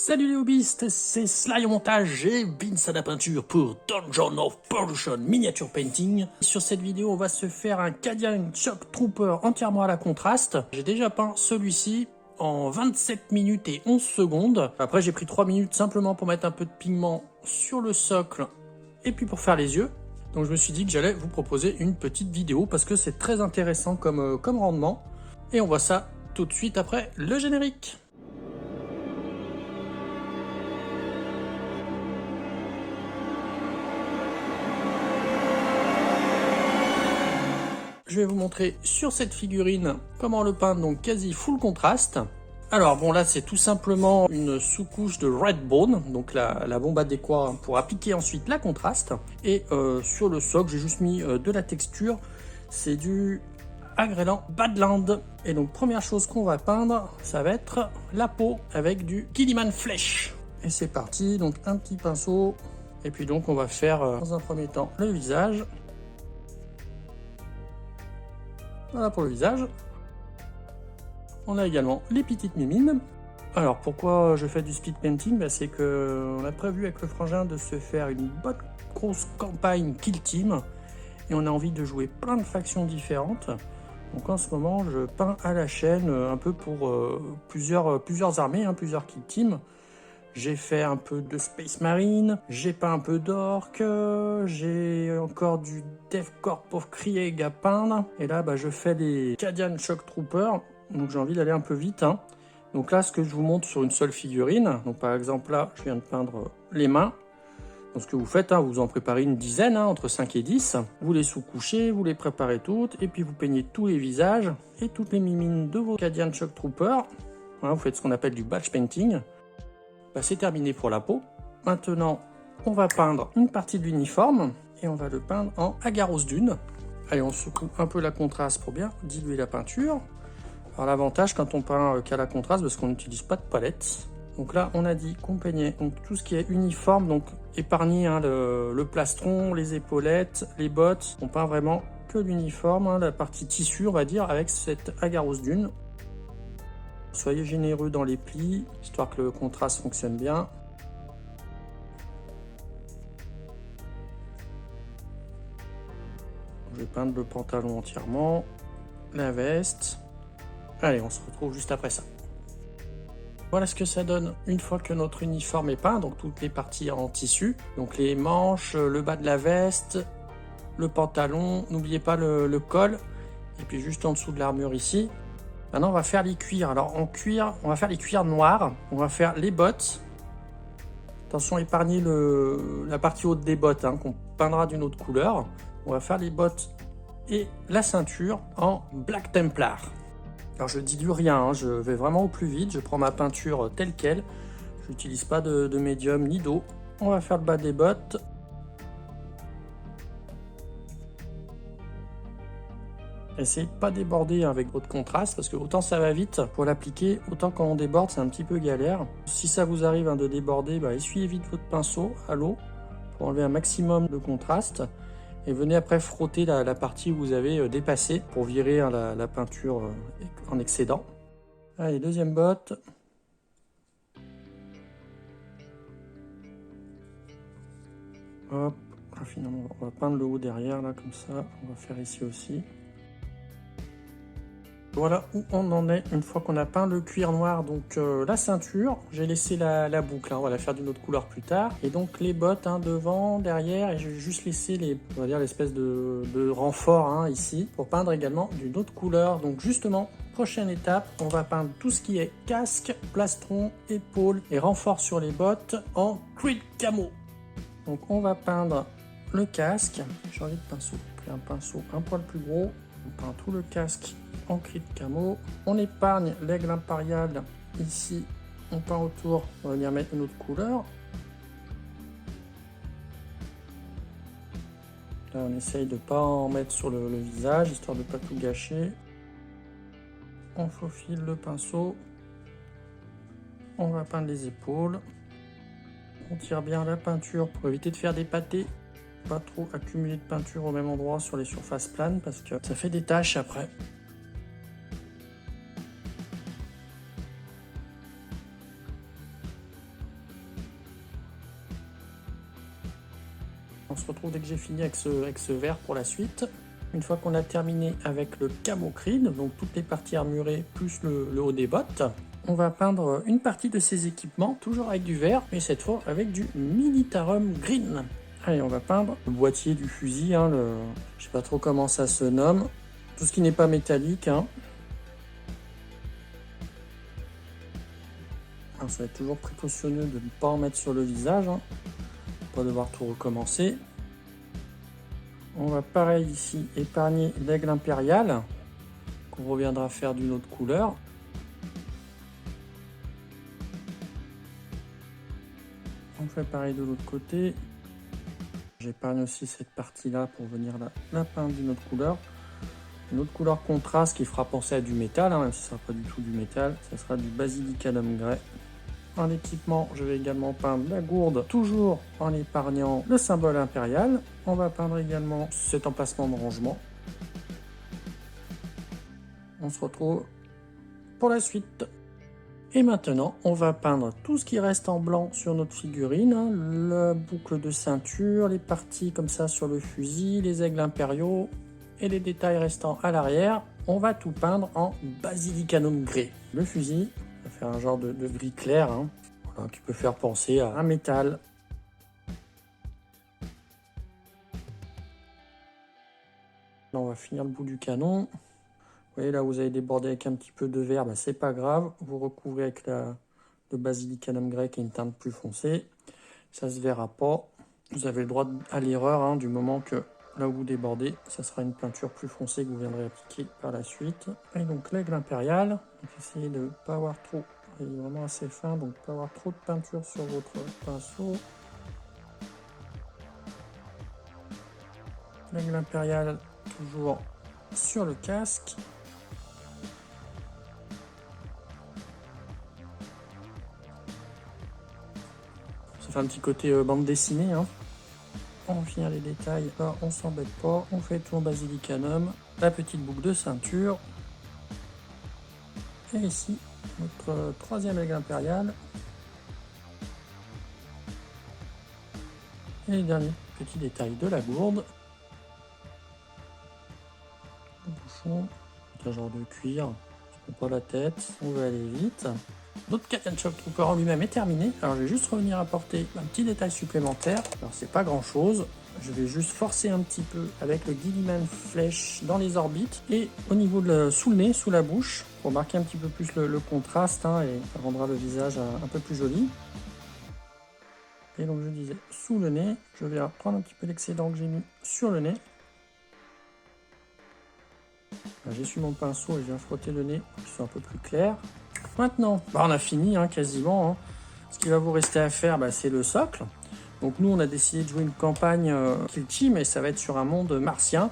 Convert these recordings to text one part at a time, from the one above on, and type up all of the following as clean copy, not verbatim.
Salut les hobbyistes, c'est Sly au montage et Vince à la peinture pour Dungeon of Perdition Miniature Painting. Sur cette vidéo, on va se faire un Cadian Shock Trooper entièrement à la contraste. J'ai déjà peint celui-ci en 27 minutes et 11 secondes. Après, j'ai pris 3 minutes simplement pour mettre un peu de pigment sur le socle et puis pour faire les yeux. Donc je me suis dit que j'allais vous proposer une petite vidéo parce que c'est très intéressant comme rendement. Et on voit ça tout de suite après le générique. Je vais vous montrer sur cette figurine comment le peindre, donc quasi full contraste. Alors bon, là c'est tout simplement une sous-couche de Redbone, donc la bombe adéquate pour appliquer ensuite la contraste. Et sur le socle, j'ai juste mis de la texture, c'est du Agrellan Badland. Et donc première chose qu'on va peindre, ça va être la peau avec du Guilliman Flèche. Et c'est parti, donc un petit pinceau. Et puis donc on va faire dans un premier temps le visage. Voilà pour le visage. On a également les petites mimines. Alors pourquoi je fais du speed painting, c'est que on a prévu avec le frangin de se faire une bonne grosse campagne kill team et on a envie de jouer plein de factions différentes. Donc en ce moment je peins à la chaîne un peu pour plusieurs armées, plusieurs kill teams. J'ai fait un peu de Space Marine, j'ai peint un peu d'Orc, j'ai encore du Death Corps of Krieg à peindre. Et là, je fais les Cadian Shock Trooper, donc j'ai envie d'aller un peu vite. Donc là, ce que je vous montre sur une seule figurine, donc par exemple là, je viens de peindre les mains. Donc ce que vous faites, vous en préparez une dizaine, entre 5 et 10. Vous les sous-couchez, vous les préparez toutes, et puis vous peignez tous les visages et toutes les mimines de vos Cadian Shock Trooper. Voilà, vous faites ce qu'on appelle du batch painting. C'est terminé pour la peau. Maintenant, on va peindre une partie de l'uniforme et on va le peindre en Agaros Dune. Allez, on secoue un peu la contraste pour bien diluer la peinture. Alors l'avantage quand on peint qu'à la contraste, parce qu'on n'utilise pas de palette. Donc là, on a dit qu'on peignait donc tout ce qui est uniforme, donc épargner le plastron, les épaulettes, les bottes. On peint vraiment que l'uniforme, la partie tissu, on va dire, avec cette Agaros Dune. Soyez généreux dans les plis, histoire que le contraste fonctionne bien. Je vais peindre le pantalon entièrement, la veste. Allez, on se retrouve juste après ça. Voilà ce que ça donne une fois que notre uniforme est peint, donc toutes les parties en tissu. Donc les manches, le bas de la veste, le pantalon, n'oubliez pas le col, et puis juste en dessous de l'armure ici. Maintenant, on va faire les cuirs. Alors, en cuir, on va faire les cuirs noirs. On va faire les bottes. Attention, épargnez la partie haute des bottes, qu'on peindra d'une autre couleur. On va faire les bottes et la ceinture en Black Templar. Alors, je ne dilue rien, je vais vraiment au plus vite. Je prends ma peinture telle qu'elle. Je n'utilise pas de médium ni d'eau. On va faire le bas des bottes. Essayez de ne pas déborder avec votre contraste parce que autant ça va vite pour l'appliquer, autant quand on déborde c'est un petit peu galère. Si ça vous arrive de déborder, essuyez vite votre pinceau à l'eau pour enlever un maximum de contraste et venez après frotter la partie où vous avez dépassé pour virer la peinture en excédent. Allez, deuxième botte. Hop, finalement on va peindre le haut derrière là comme ça, on va faire ici aussi. Voilà où on en est une fois qu'on a peint le cuir noir, donc la ceinture, j'ai laissé la boucle, on va la faire d'une autre couleur plus tard. Et donc les bottes devant, derrière, et j'ai juste laissé on va dire l'espèce de renfort ici, pour peindre également d'une autre couleur. Donc justement, prochaine étape, on va peindre tout ce qui est casque, plastron, épaule et renfort sur les bottes en Creed Camo. Donc on va peindre le casque, j'ai changé de pinceau, j'ai pris un pinceau un poil plus gros, on peint tout le casque en Creed Camo. On épargne l'aigle impérial ici, on peint autour, on va venir mettre une autre couleur. Là on essaye de ne pas en mettre sur le visage, histoire de ne pas tout gâcher. On faufile le pinceau, on va peindre les épaules. On tire bien la peinture pour éviter de faire des pâtés. Pas trop accumuler de peinture au même endroit sur les surfaces planes parce que ça fait des taches après. On se retrouve dès que j'ai fini avec ce vert pour la suite. Une fois qu'on a terminé avec le camocrine, donc toutes les parties armurées plus le haut des bottes, on va peindre une partie de ces équipements, toujours avec du vert, mais cette fois avec du Militarum Green. Allez, on va peindre le boîtier du fusil, hein, je sais pas trop comment ça se nomme, tout ce qui n'est pas métallique. Hein. Alors, ça va être toujours précautionneux de ne pas en mettre sur le visage, hein, pour pas devoir tout recommencer. On va pareil ici épargner l'aigle impérial, qu'on reviendra faire d'une autre couleur. On fait pareil de l'autre côté. J'épargne aussi cette partie-là pour venir la peindre d'une autre couleur. Une autre couleur contraste qui fera penser à du métal, hein, même si ce ne sera pas du tout du métal. Ça sera du Basilicum Grey. En équipement, je vais également peindre la gourde, toujours en épargnant le symbole impérial. On va peindre également cet emplacement de rangement. On se retrouve pour la suite. Et maintenant, on va peindre tout ce qui reste en blanc sur notre figurine, hein, la boucle de ceinture, les parties comme ça sur le fusil, les aigles impériaux et les détails restants à l'arrière. On va tout peindre en Basilicum Grey. Le fusil va faire un genre de gris clair, hein, voilà, qui peut faire penser à un métal. Là, on va finir le bout du canon. Vous voyez là, vous avez débordé avec un petit peu de vert, ben, c'est pas grave. Vous recouvrez avec le Basilicum Grey qui est une teinte plus foncée. Ça se verra pas. Vous avez le droit à l'erreur, hein, du moment que là où vous débordez, ça sera une peinture plus foncée que vous viendrez appliquer par la suite. Et donc l'aigle impérial, donc essayez de ne pas avoir trop, il est vraiment assez fin, donc pas avoir trop de peinture sur votre pinceau. L'aigle impérial toujours sur le casque. Ça fait un petit côté bande dessinée, hein. On finit les détails, là on s'embête pas, on fait tout en Basilicum, la petite boucle de ceinture, et ici notre troisième aigle impérial, et les derniers petits détails de la gourde, le bouchon, un genre de cuir, on prend pas la tête, on veut aller vite. Notre Cadian Shock Trooper en lui-même est terminé. Alors je vais juste revenir apporter un petit détail supplémentaire. Alors c'est pas grand chose. Je vais juste forcer un petit peu avec le Guilliman Flèche dans les orbites et au niveau sous le nez, sous la bouche, pour marquer un petit peu plus le contraste, hein, et ça rendra le visage un peu plus joli. Et donc je disais sous le nez, je vais prendre un petit peu l'excédent que j'ai mis sur le nez. J'essuie mon pinceau et je viens frotter le nez pour qu'il soit un peu plus clair. Maintenant, on a fini, hein, quasiment. Hein. Ce qui va vous rester à faire, c'est le socle. Donc nous, on a décidé de jouer une campagne Kill Team, mais ça va être sur un monde martien.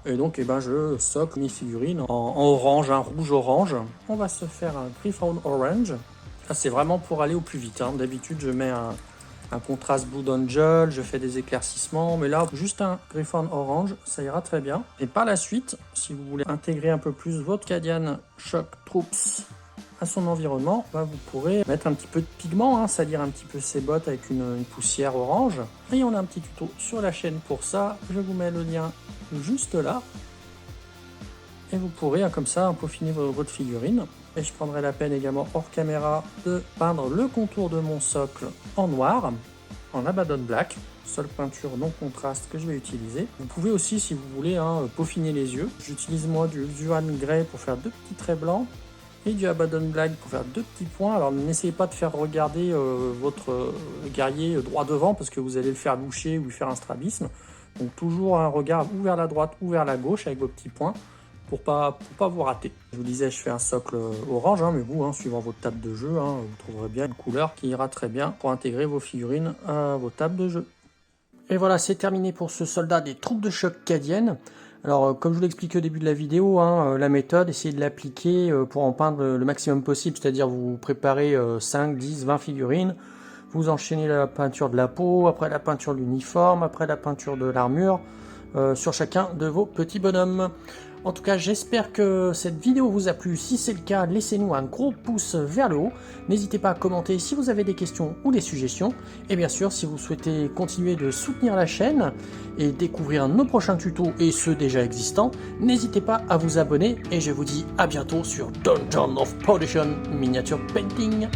Et donc, je socle mes figurines en orange, un rouge-orange. On va se faire un Griffon Orange. Là, c'est vraiment pour aller au plus vite. Hein. D'habitude, je mets un contraste Blue Angel, je fais des éclaircissements, mais là, juste un Griffon Orange, ça ira très bien. Et par la suite, si vous voulez intégrer un peu plus votre Cadian Shock Troops à son environnement, vous pourrez mettre un petit peu de pigment, hein, salir un petit peu ses bottes avec une poussière orange. Et on a un petit tuto sur la chaîne pour ça, je vous mets le lien juste là. Et vous pourrez, comme ça, peaufiner votre figurine. Et je prendrai la peine également hors caméra de peindre le contour de mon socle en noir, en Abaddon Black, seule peinture non contraste que je vais utiliser. Vous pouvez aussi, si vous voulez, peaufiner les yeux. J'utilise moi du Zuan Grey pour faire deux petits traits blancs et du Abaddon Black pour faire deux petits points. Alors n'essayez pas de faire regarder votre guerrier droit devant parce que vous allez le faire loucher ou lui faire un strabisme. Donc toujours un regard ou vers la droite ou vers la gauche avec vos petits points pour pas vous rater. Je vous disais, je fais un socle orange, mais vous, suivant votre table de jeu, vous trouverez bien une couleur qui ira très bien pour intégrer vos figurines à vos tables de jeu. Et voilà, c'est terminé pour ce soldat des troupes de choc cadiennes. Alors, comme je vous l'expliquais au début de la vidéo, la méthode, essayez de l'appliquer pour en peindre le maximum possible, c'est-à-dire vous préparez 5, 10, 20 figurines, vous enchaînez la peinture de la peau, après la peinture de l'uniforme, après la peinture de l'armure, sur chacun de vos petits bonhommes. En tout cas, j'espère que cette vidéo vous a plu. Si c'est le cas, laissez-nous un gros pouce vers le haut. N'hésitez pas à commenter si vous avez des questions ou des suggestions. Et bien sûr, si vous souhaitez continuer de soutenir la chaîne et découvrir nos prochains tutos et ceux déjà existants, n'hésitez pas à vous abonner. Et je vous dis à bientôt sur Dungeon of Perdition Miniature Painting.